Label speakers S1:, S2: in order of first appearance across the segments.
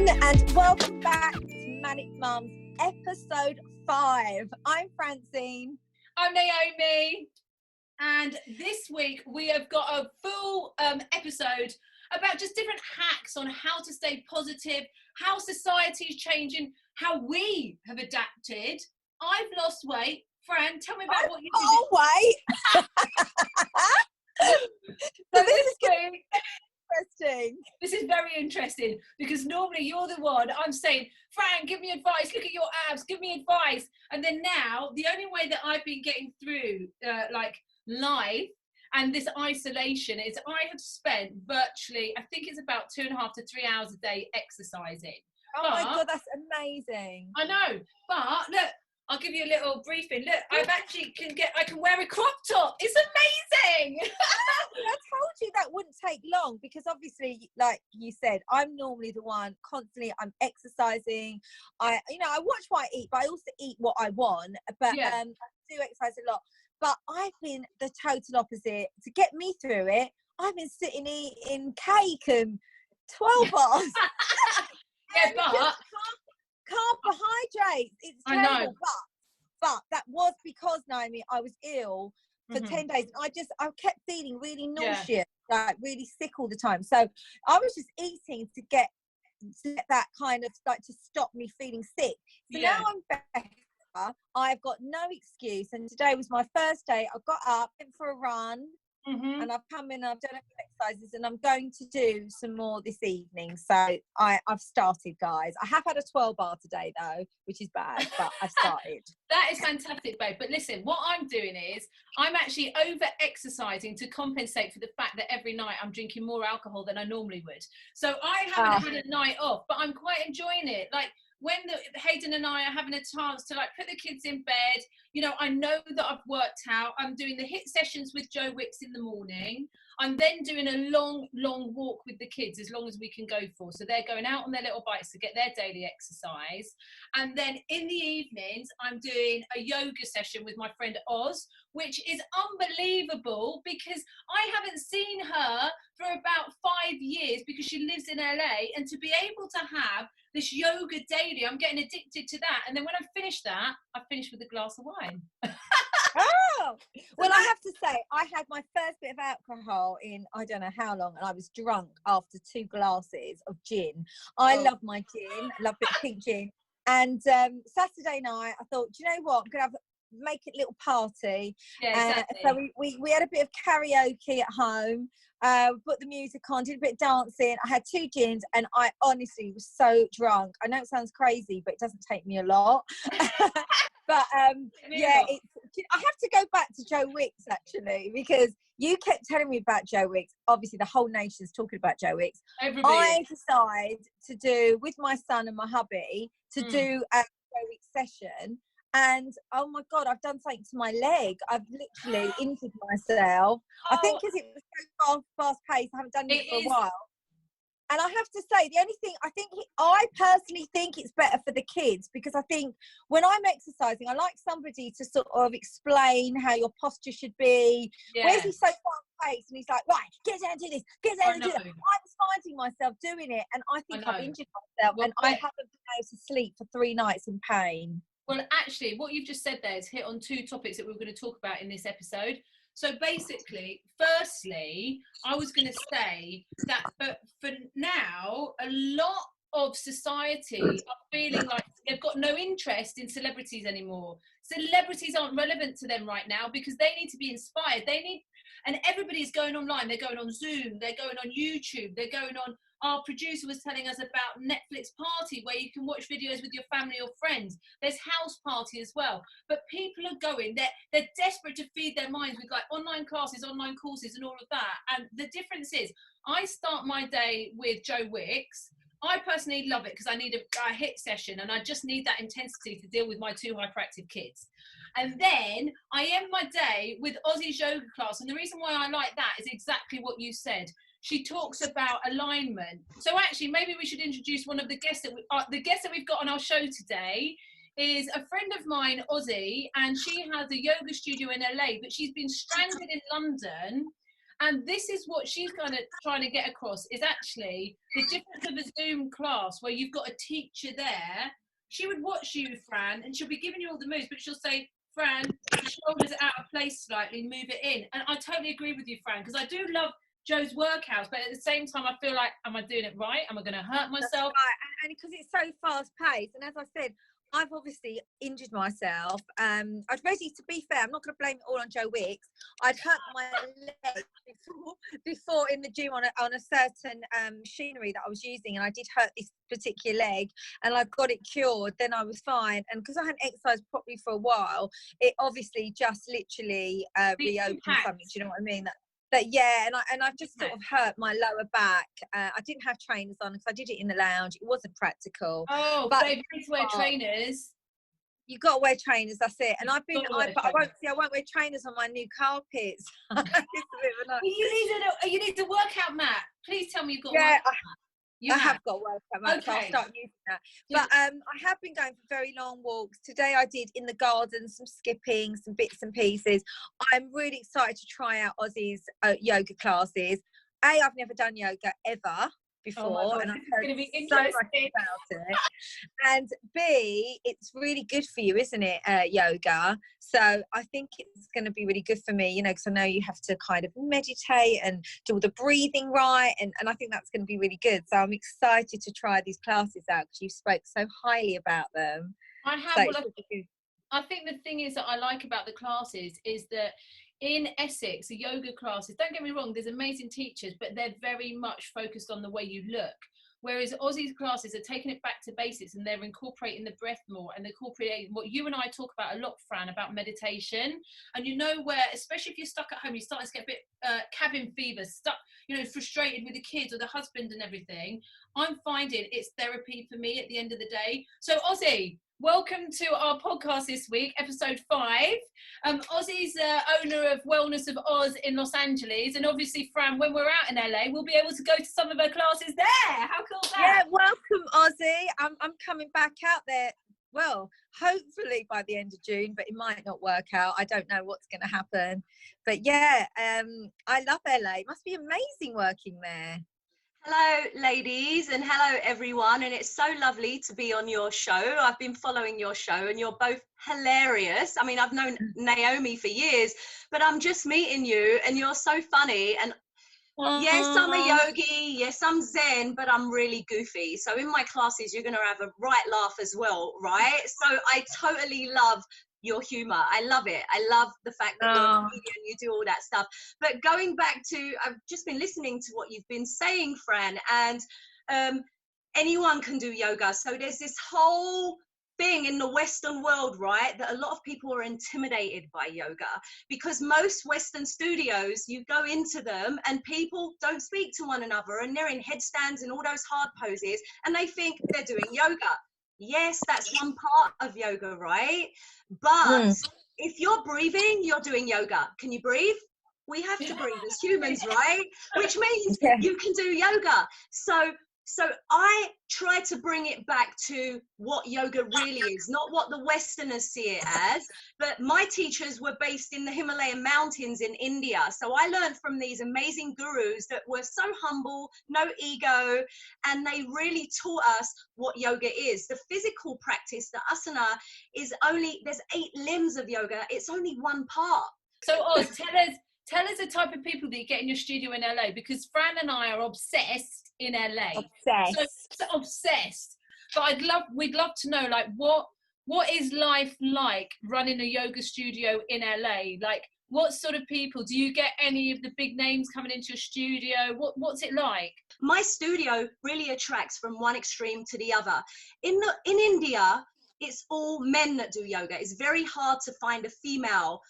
S1: and welcome back to Manic Mums, episode 5. I'm Francine.
S2: I'm Naomi. And this week we have got a full episode about just different hacks on how to stay positive, how society is changing, how we have adapted. I've lost weight. Fran, tell me about what you did.
S1: Oh, wait. So this is going to be interesting.
S2: This is very interesting because normally you're the one I'm saying, Fran, give me advice, look at your abs, give me advice. And then now the only way that I've been getting through life and this isolation is I have spent virtually, I think it's about 2.5 to 3 hours a day exercising.
S1: Oh my God, that's amazing.
S2: I know, but look, I'll give you a little briefing. Look, I can wear a crop top. It's amazing.
S1: I told you that wouldn't take long because obviously, like you said, I'm normally the one constantly, I'm exercising. I watch what I eat, but I also eat what I want. But
S2: Yeah.
S1: I do exercise a lot. But I've been the total opposite. To get me through it, I've been sitting eating cake and 12 bars.
S2: Yeah, but
S1: carbohydrates. It's
S2: I
S1: terrible.
S2: know.
S1: But that was because, Naomi, I was ill for 10 days. And I kept feeling really nauseous, like really sick all the time. So I was just eating to get that kind of like to stop me feeling sick. So now I'm better. I've got no excuse. And today was my first day. I got up, went for a run. And I've come in and I've done a few exercises and I'm going to do some more this evening. So I've started, guys. I have had a 12 bar today though, which is bad, but I've started.
S2: That is fantastic, babe. But listen, what I'm doing is I'm actually over exercising to compensate for the fact that every night I'm drinking more alcohol than I normally would. So I haven't had a night off, but I'm quite enjoying it. Like when Hayden and I are having a chance to like put the kids in bed, you know, I know that I've worked out. I'm doing the HIIT sessions with Joe Wicks in the morning. I'm then doing a long walk with the kids as long as we can go for. So they're going out on their little bikes to get their daily exercise. And then in the evenings, I'm doing a yoga session with my friend Oz, which is unbelievable because I haven't seen her for about 5 years because she lives in LA. And to be able to have this yoga daily, I'm getting addicted to that. And then when I finish that, I finish with a glass of wine.
S1: Well, I have to say, I had my first bit of alcohol in I don't know how long, and I was drunk after 2 glasses of gin. I love my gin, I love a bit of pink gin. And Saturday night, I thought, do you know what? I'm going to make a little party.
S2: Yeah, exactly.
S1: So we had a bit of karaoke at home, put the music on, did a bit of dancing. I had 2 gins and I honestly was so drunk. I know it sounds crazy, but it doesn't take me a lot. But I have to go back to Joe Wicks actually, because you kept telling me about Joe Wicks. Obviously the whole nation's talking about Joe Wicks.
S2: Everybody.
S1: I decided to do with my son and my hubby to do a Joe Wicks session. And oh my God, I've done something to my leg. I've literally injured myself. I think because it was so fast paced, I haven't done it for a while. And I have to say, the only thing I personally think it's better for the kids, because I think when I'm exercising, I like somebody to sort of explain how your posture should be.
S2: Yeah.
S1: Where's he so fast paced? And he's like, right, get down, do this, get down and do that. I'm finding myself doing it, and I think I've injured myself, and I haven't been able to sleep for 3 nights in pain.
S2: Well, actually, what you've just said there is hit on 2 topics that we're going to talk about in this episode. So basically, firstly, I was going to say that for now, a lot of society are feeling like they've got no interest in celebrities anymore. Celebrities aren't relevant to them right now because they need to be inspired. And everybody's going online. They're going on Zoom. They're going on YouTube. They're going on. Our producer was telling us about Netflix Party, where you can watch videos with your family or friends. There's House Party as well. But people are going, they're desperate to feed their minds with like online classes, online courses and all of that. And the difference is I start my day with Joe Wicks. I personally love it because I need a HIIT session and I just need that intensity to deal with my 2 hyperactive kids. And then I end my day with Ozzie's yoga class. And the reason why I like that is exactly what you said. She talks about alignment. So actually, maybe we should introduce one of the guests that we've got on our show today is a friend of mine, Ozzie, and she has a yoga studio in LA, but she's been stranded in London And this is what she's kind of trying to get across, is actually the difference of a Zoom class where you've got a teacher there. She would watch you, Fran, and she'll be giving you all the moves, but she'll say, Fran, the shoulders are out of place slightly, move it in. And I totally agree with you, Fran, because I do love Joe's workouts, but at the same time, I feel like, am I doing it right? Am I going to hurt myself?
S1: That's right. And because it's so fast paced, and as I said, I've obviously injured myself. I'd ready, to be fair, I'm not going to blame it all on Joe Wicks. I'd hurt my leg before in the gym on a certain machinery that I was using, and I did hurt this particular leg, and I got it cured. Then I was fine, and because I hadn't exercised properly for a while, it obviously just literally reopened something. Do you know what I mean? And I've just sort of hurt my lower back. I didn't have trainers on because I did it in the lounge. It wasn't practical.
S2: Oh, but you need to wear trainers.
S1: You got to wear trainers. That's it. And I won't wear trainers on my new carpets.
S2: You need a workout mat. Please tell me you've got.
S1: I have got a workout mat, so I'll start using that. But I have been going for very long walks. Today I did in the garden, some skipping, some bits and pieces. I'm really excited to try out Ozzie's yoga classes. I've never done yoga ever before, and I've heard so much about it. And B, it's really good for you, isn't it, yoga? So I think it's going to be really good for me, you know, because I know you have to kind of meditate and do all the breathing right, and I think that's going to be really good. So I'm excited to try these classes out because you spoke so highly about them.
S2: I think the thing is that I like about the classes is that in Essex, the yoga classes, don't get me wrong, there's amazing teachers, but they're very much focused on the way you look. Whereas Aussie's classes are taking it back to basics, and they're incorporating the breath more, and they're incorporating what you and I talk about a lot, Fran, about meditation. And you know, where, especially if you're stuck at home, you're starting to get a bit cabin fever, stuck, you know, frustrated with the kids or the husband and everything. I'm finding it's therapy for me at the end of the day. So Ozzie, welcome to our podcast this week, episode 5. Ozzie's owner of Wellness of Oz in Los Angeles, and obviously, Fran, when we're out in LA, we'll be able to go to some of her classes there. How cool is that?
S1: Yeah, welcome, Ozzie. I'm coming back out there. Well, hopefully by the end of June, but it might not work out. I don't know what's going to happen. But yeah, I love LA. It must be amazing working there.
S3: Hello, ladies, and hello, everyone. And it's so lovely to be on your show. I've been following your show, and you're both hilarious. I mean, I've known Naomi for years, but I'm just meeting you, and you're so funny. And yes, I'm a yogi. Yes, I'm Zen, but I'm really goofy. So in my classes, you're going to have a right laugh as well, right? So I totally love your humor. I love it. I love the fact that you're a comedian, you do all that stuff. But going back to, I've just been listening to what you've been saying, Fran, and anyone can do yoga. So there's this whole thing in the Western world, right, that a lot of people are intimidated by yoga, because most Western studios, you go into them and people don't speak to one another, and they're in headstands and all those hard poses, and they think they're doing yoga. Yes, that's one part of yoga, right? But if you're breathing, you're doing yoga. Can you breathe? We have to breathe as humans, right? Which means you can do yoga. So I try to bring it back to what yoga really is, not what the Westerners see it as. But my teachers were based in the Himalayan mountains in India. So I learned from these amazing gurus that were so humble, no ego, and they really taught us what yoga is. The physical practice, the asana, is only, there's 8 limbs of yoga. It's only one part.
S2: So Oz, tell us the type of people that you get in your studio in LA, because Fran and I are obsessed in LA. So obsessed. But we'd love to know, like, what is life like running a yoga studio in LA? Like, what sort of people do you get? Any of the big names coming into your studio? What's it like?
S3: My studio really attracts from one extreme to the other. In India, it's all men that do yoga. It's very hard to find a female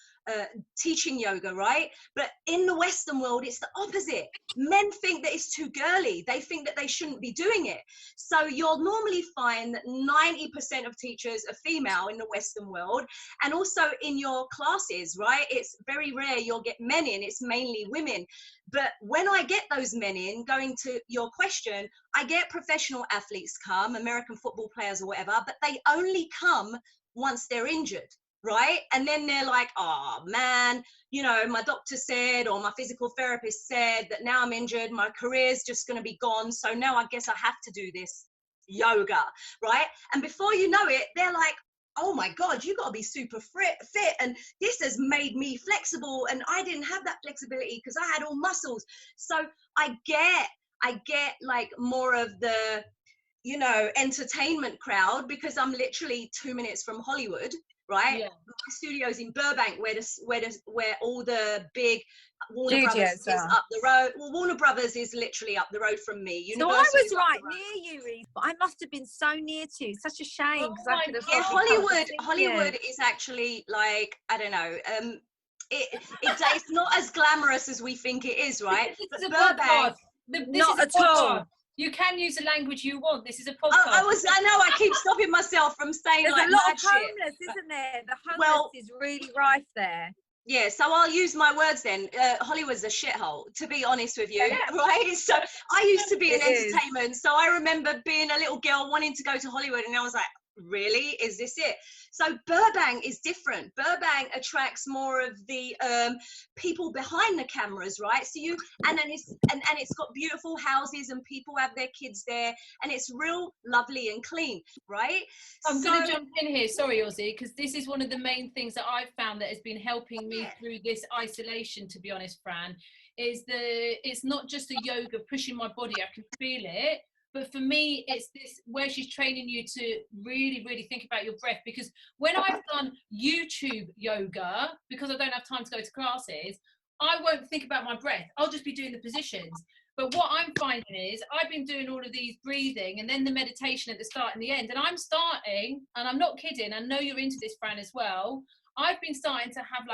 S3: teaching yoga, right? But in the Western world, it's the opposite. Men think that it's too girly. They think that they shouldn't be doing it. So you'll normally find that 90% of teachers are female in the Western world. And also in your classes, right? It's very rare you'll get men in. It's mainly women. But when I get those men in, going to your question, I get professional athletes come, American football players or whatever, but they only come once they're injured. right? And then they're like, oh man, you know, my doctor said, or my physical therapist said that now I'm injured, my career's just going to be gone, so now I guess I have to do this yoga, right? And before you know it, they're like, oh my God, you got to be super fit, and this has made me flexible, and I didn't have that flexibility because I had all muscles. So I get like more of the, you know, entertainment crowd, because I'm literally 2 minutes from Hollywood, right?
S2: Yeah.
S3: My studio's in Burbank, where all the big Warner
S1: Studios
S3: Brothers is
S1: are.
S3: up the road. Well, Warner Brothers is literally up the road from me.
S1: So I was right near you, Reece, but I must have been so near to you. Such a shame, because I could have.
S3: Yeah, Hollywood is actually like, I don't know. It's not as glamorous as we think it is, right?
S2: This is
S3: But
S2: a podcast.
S1: Not at all.
S2: You can use the language you want. This is a podcast.
S3: I know. I keep stopping myself from saying
S1: There's
S3: like
S1: a lot of
S3: shit.
S1: homeless, isn't there? The homeless is really rife there.
S3: Yeah, so I'll use my words then. Hollywood's a shithole, to be honest with you, right? So I used to be in entertainment, so I remember being a little girl wanting to go to Hollywood, and I was like, really? Is this it? So Burbank is different. Burbank attracts more of the people behind the cameras, right? So and it's got beautiful houses, and people have their kids there, and it's real lovely and clean, right?
S2: I'm going to jump in here, sorry Ozzie, because this is one of the main things that I've found that has been helping me through this isolation, to be honest, Fran, is it's not just the yoga pushing my body, I can feel it. But for me, it's this where she's training you to really, really think about your breath. Because when I've done YouTube yoga, because I don't have time to go to classes, I won't think about my breath. I'll just be doing the positions. But what I'm finding is I've been doing all of these breathing and then the meditation at the start and the end. And I'm starting, and I'm not kidding, I know you're into this, Fran, as well. I've been starting to have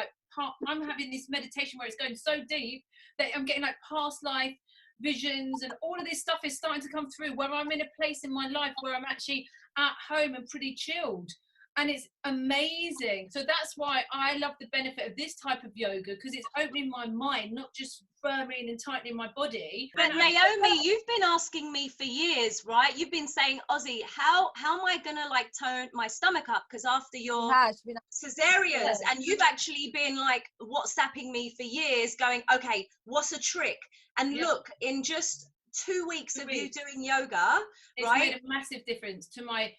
S2: I'm having this meditation where it's going so deep that I'm getting like past life visions, and all of this stuff is starting to come through where I'm in a place in my life where I'm actually at home and pretty chilled, and it's amazing. So that's why I love the benefit of this type of yoga, because it's opening my mind, not just firming and tightening my body.
S3: But Naomi, you've been asking me for years, right? You've been saying, Ozzie, how am I gonna like tone my stomach up, because after your cesareans, and you've actually been like WhatsApping me for years going, okay, what's a trick? And look, in just 2 weeks of you doing yoga,
S2: it's made a massive difference to my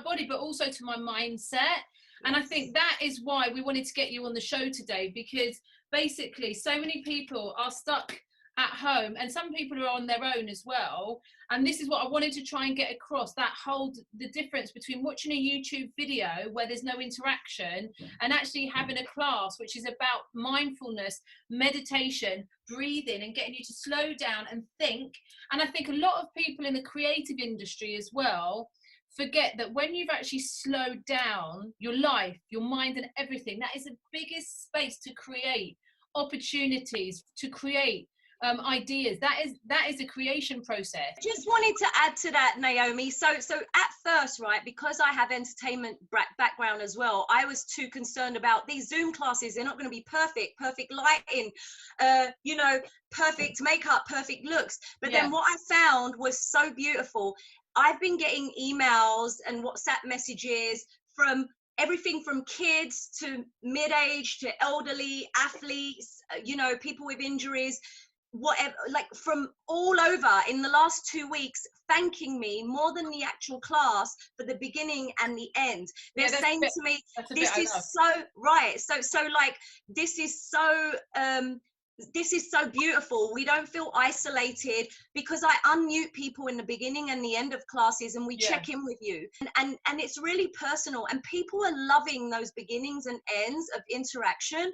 S2: body, but also to my mindset. And I think that is why we wanted to get you on the show today, because basically so many people are stuck at home, and some people are on their own as well. And this is what I wanted to try and get across, the difference between watching a YouTube video where there's no interaction and actually having a class which is about mindfulness, meditation, breathing, and getting you to slow down and think. And I think a lot of people in the creative industry as well forget that when you've actually slowed down your life, your mind and everything, that is the biggest space to create opportunities, to create ideas. That is a creation process.
S3: Just wanted to add to that, Naomi. So at first, right, because I have entertainment background as well, I was too concerned about these Zoom classes. They're not going to be perfect lighting, you know, perfect makeup, perfect looks. But then what I found was so beautiful. I've been getting emails and WhatsApp messages from everything from kids to mid-age to elderly, athletes, you know, people with injuries, whatever, like from all over in the last 2 weeks, thanking me more than the actual class for the beginning and the end. They're saying to me, this is so right. So like, this is so beautiful. We don't feel isolated, because I unmute people in the beginning and the end of classes, and we check in with you, and it's really personal, and people are loving those beginnings and ends of interaction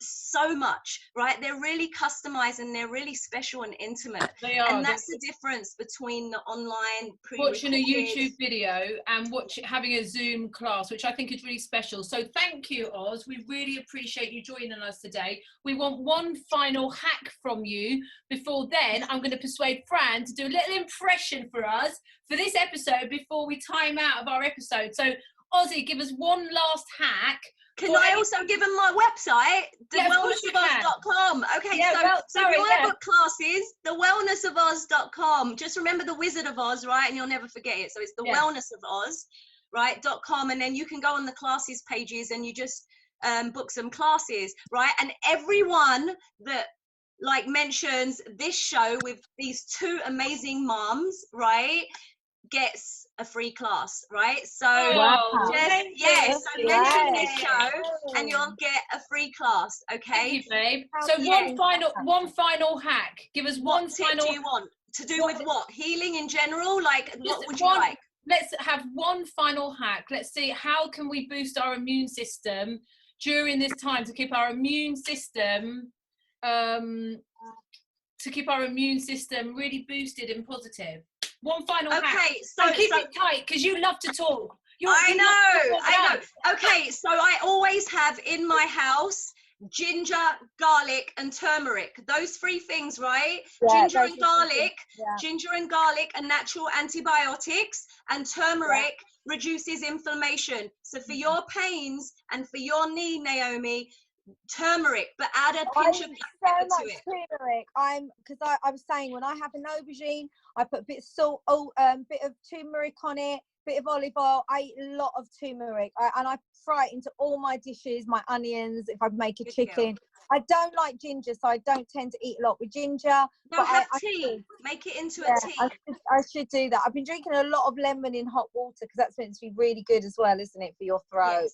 S3: so much, right? They're really customized and they're really special and intimate.
S2: They are.
S3: And that's the difference between the online
S2: watching a YouTube video and having a Zoom class, which I think is really special. So thank you, Oz. We really appreciate you joining us today. We want one final hack from you. Before then, I'm going to persuade Fran to do a little impression for us for this episode before we time out of our episode. So Ozzie, give us one last hack.
S3: Can I also give them my website, thewellnessofoz.com? Okay, so if you want to book classes, thewellnessofoz.com. Just remember the Wizard of Oz, right? And you'll never forget it. So it's the Wellness of Oz. right, .com, and then you can go on the classes pages and you just book some classes, right? And everyone that like mentions this show with these two amazing moms, right, gets a free class, right? So
S2: wow.
S3: just so mention this show and you'll get a free class. Okay,
S2: thank you, babe. So one final hack. Give us one final.
S3: What tip do you want to do with what? Healing in general? Like, what would you like?
S2: Let's have one final hack. Let's see, how can we boost our immune system during this time to keep our immune system really boosted and positive? One final hack.
S3: Okay, so
S2: keep it tight because you love to talk.
S3: I know. Okay, so I always have in my house ginger, garlic, and turmeric. Those three things, right?
S1: Yeah,
S3: ginger and garlic are natural antibiotics, and turmeric reduces inflammation. So for your pains and for your knee, Naomi, turmeric, but add a pinch of black pepper to it.
S1: Turmeric. Because I was saying, when I have an aubergine, I put a bit of salt, bit of turmeric on it, bit of olive oil. I eat a lot of turmeric, and I fry it into all my dishes, my onions. If I make a chicken, I don't like ginger, so I don't tend to eat a lot with ginger.
S3: No,
S1: but
S3: have tea. Make it into a tea.
S1: I should do that. I've been drinking a lot of lemon in hot water because that's meant to be really good as well, isn't it, for your throat?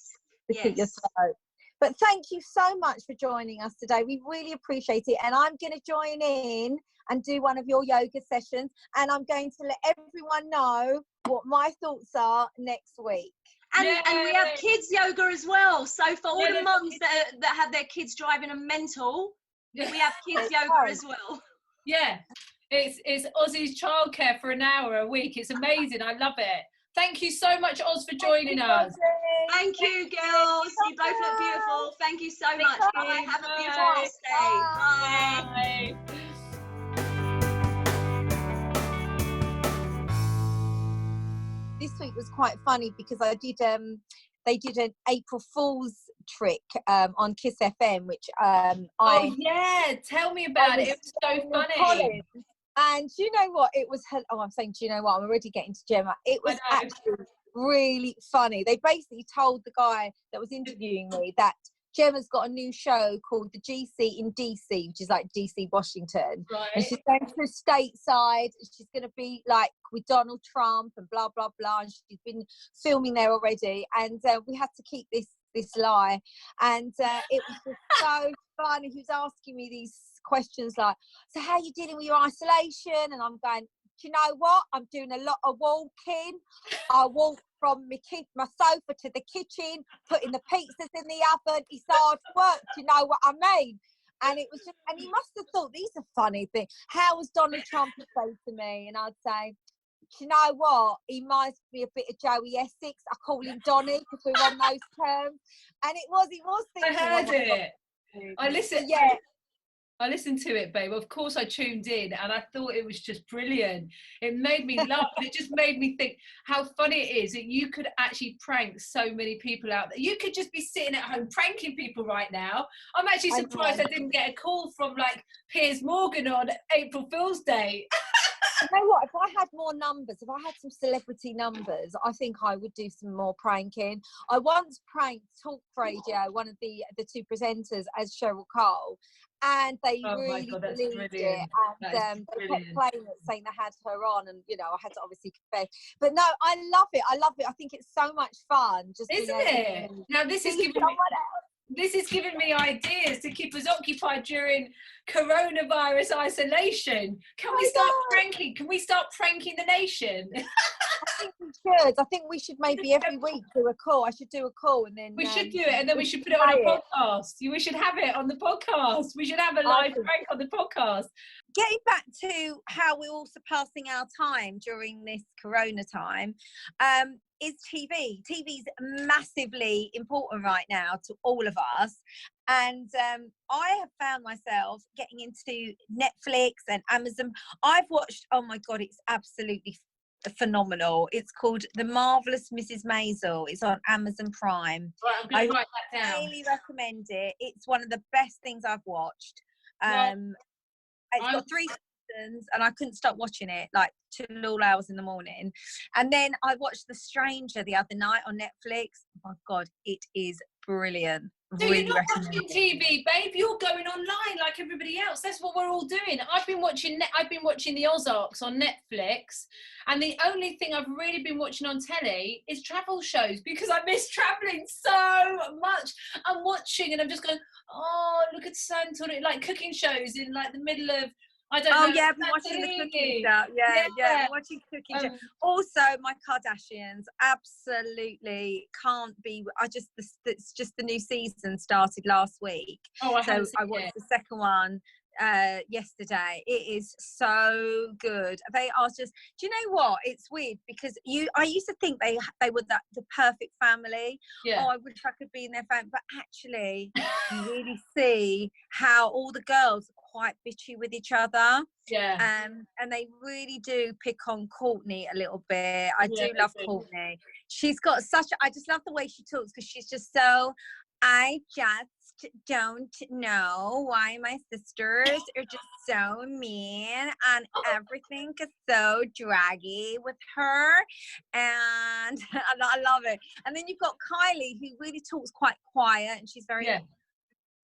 S3: Yes.
S1: Keep your throat. But thank you so much for joining us today. We really appreciate it. And I'm going to join in and do one of your yoga sessions. And I'm going to let everyone know what my thoughts are next week.
S3: And we have kids yoga as well. So for all the mums that have their kids driving them mental, we have kids yoga as well.
S2: Yeah, it's Ozzie's childcare for an hour a week. It's amazing. I love it. Thank you so much, Oz, for joining us.
S3: Thank you, girls. You both look beautiful. Thank you so much. Bye. Have a beautiful stay. Bye.
S1: This week was quite funny because they did an April Fool's trick on Kiss FM, which
S2: tell me about it. It was so funny.
S1: And do you know what? It was, I'm saying, do you know what? I'm already getting to Gemma. It was actually really funny. They basically told the guy that was interviewing me that Gemma's got a new show called the GC in DC, which is like DC, Washington.
S2: Right.
S1: And she's going to stateside. She's going to be like with Donald Trump and blah, blah, blah. And she's been filming there already. And we had to keep this lie. And it was just so funny. He was asking me these questions like, so how are you dealing with your isolation? And I'm going, do you know what? I'm doing a lot of walking. I walk from my sofa to the kitchen, putting the pizzas in the oven. It's hard work. Do you know what I mean? And it was just, and he must have thought, these are funny things. How was Donald Trump to say to me? And I'd say, do you know what? He reminds me a bit of Joey Essex. I call him Donny because we're on those terms. And he was thinking.
S2: I heard it. I listened.
S1: Yeah.
S2: I listened to it, babe. Of course I tuned in and I thought it was just brilliant. It made me laugh. And it just made me think how funny it is that you could actually prank so many people out there. You could just be sitting at home pranking people right now. I'm actually surprised I didn't get a call from like Piers Morgan on April Fool's Day.
S1: You know what? If I had more numbers, if I had some celebrity numbers, I think I would do some more pranking. I once pranked Talk Radio, one of the two presenters, as Cheryl Cole, and they really believed it. And they kept playing it, saying they had her on, and you know, I had to obviously confess. But no, I love it. I love it. I think it's so much fun. Just
S2: isn't it? Now this is giving me ideas to keep us occupied during coronavirus isolation. Can we start pranking? Can we start pranking the nation?
S1: I think we should. I think we should maybe every week do a call. I should do a call and then...
S2: We should do it and then we should put it on a podcast. We should have it on the podcast. We should have a live prank on the podcast.
S1: Getting back to how we're all surpassing our time during this corona time, is TV. TV's massively important right now to all of us. And I have found myself getting into Netflix and Amazon. I've watched, oh my God, it's absolutely phenomenal. It's called The Marvelous Mrs. Maisel. It's on Amazon Prime.
S2: Right, I'm going to write that down.
S1: I highly recommend it. It's one of the best things I've watched. It's got 3 seasons. Kardashians, and I couldn't stop watching it like till all hours in the morning. And then I watched The Stranger the other night on Netflix. Oh my God, it is brilliant.
S2: So
S1: really
S2: you're not
S1: recommend
S2: watching
S1: it.
S2: TV, babe. You're going online like everybody else. That's what we're all doing. I've been watching the Ozarks on Netflix, and the only thing I've really been watching on telly is travel shows because I miss traveling so much. I'm watching and I'm just going, oh, look at Santorini, like cooking shows in like the middle of, I don't know.
S1: Oh yeah, I've been watching the cooking stuff. Yeah, I've been watching cooking show. Also, my Kardashians absolutely can't be. It's just the new season started last week.
S2: Oh, I
S1: watched the second one yesterday. It is so good. They are just. Do you know what? It's weird because I used to think they were the perfect family.
S2: Yeah.
S1: Oh, I wish I could be in their family, but actually, you really see how all the girls quite bitchy with each other, and they really do pick on Courtney a little bit. I do love Courtney. She's got I just love the way she talks because she's just so, I just don't know why my sisters are just so mean and everything is so draggy with her, and I love it. And then you've got Kylie, who really talks quite quiet, and she's very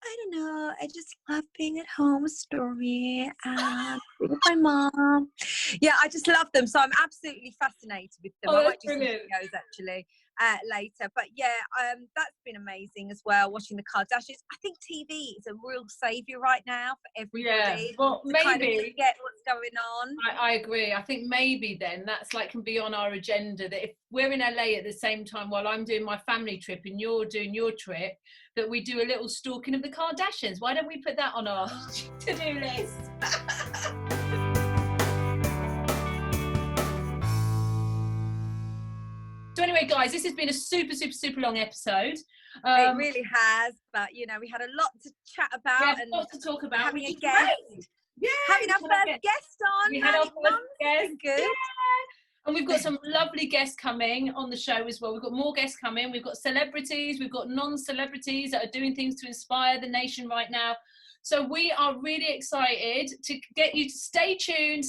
S1: I don't know. I just love being at home with Stormy and with my mom. Yeah, I just love them. So I'm absolutely fascinated with them. I might do some videos actually later. But yeah, that's been amazing as well, watching the Kardashians. I think TV is a real saviour right now for everybody.
S2: Yeah, well, maybe
S1: kind of forget what's going on.
S2: I agree. I think maybe then that's like can be on our agenda, that if we're in LA at the same time while I'm doing my family trip and you're doing your trip, that we do a little stalking of the Kardashians. Why don't we put that on our to-do list? So anyway, guys, this has been a super, super, super long episode.
S1: It really has, but you know, we had a lot to chat about and
S2: lots to talk about.
S1: Having a guest.
S2: Yeah,
S1: having our first guest on.
S2: We had our first guest.
S1: Good.
S2: Yeah. And we've got some lovely guests coming on the show as well. We've got more guests coming. We've got celebrities. We've got non-celebrities that are doing things to inspire the nation right now. So we are really excited to get you to stay tuned,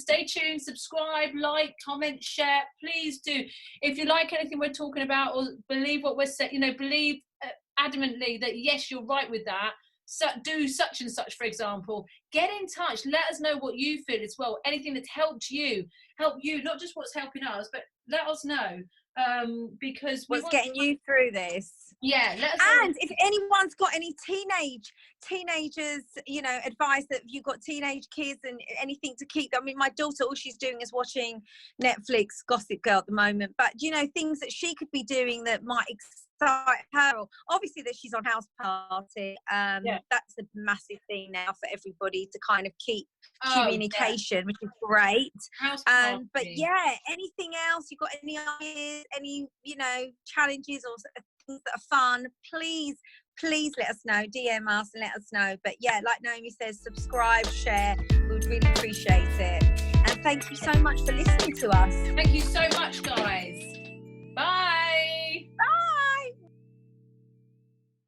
S2: subscribe, like, comment, share. Please do. If you like anything we're talking about or believe what we're saying, believe adamantly that, yes, you're right with that. So do such and such, for example. Get in touch. Let us know what you feel as well. Anything that's helped you, not just what's helping us, but let us know. Because
S1: what's getting you through this.
S2: Yeah, let us know.
S1: And if anyone's got any teenagers, advice that you've got teenage kids and anything to keep. I mean, my daughter, all she's doing is watching Netflix Gossip Girl at the moment. But things that she could be doing that might excite her. Obviously, that she's on House Party. That's a massive thing now for everybody to kind of keep communication, which is great. But yeah, anything else? You got any ideas? Any challenges or things that are fun? Please let us know. DM us and let us know. But yeah, like Naomi says, subscribe, share. We would really appreciate it. And thank you so much for listening to us.
S2: Thank you so much, guys. Bye.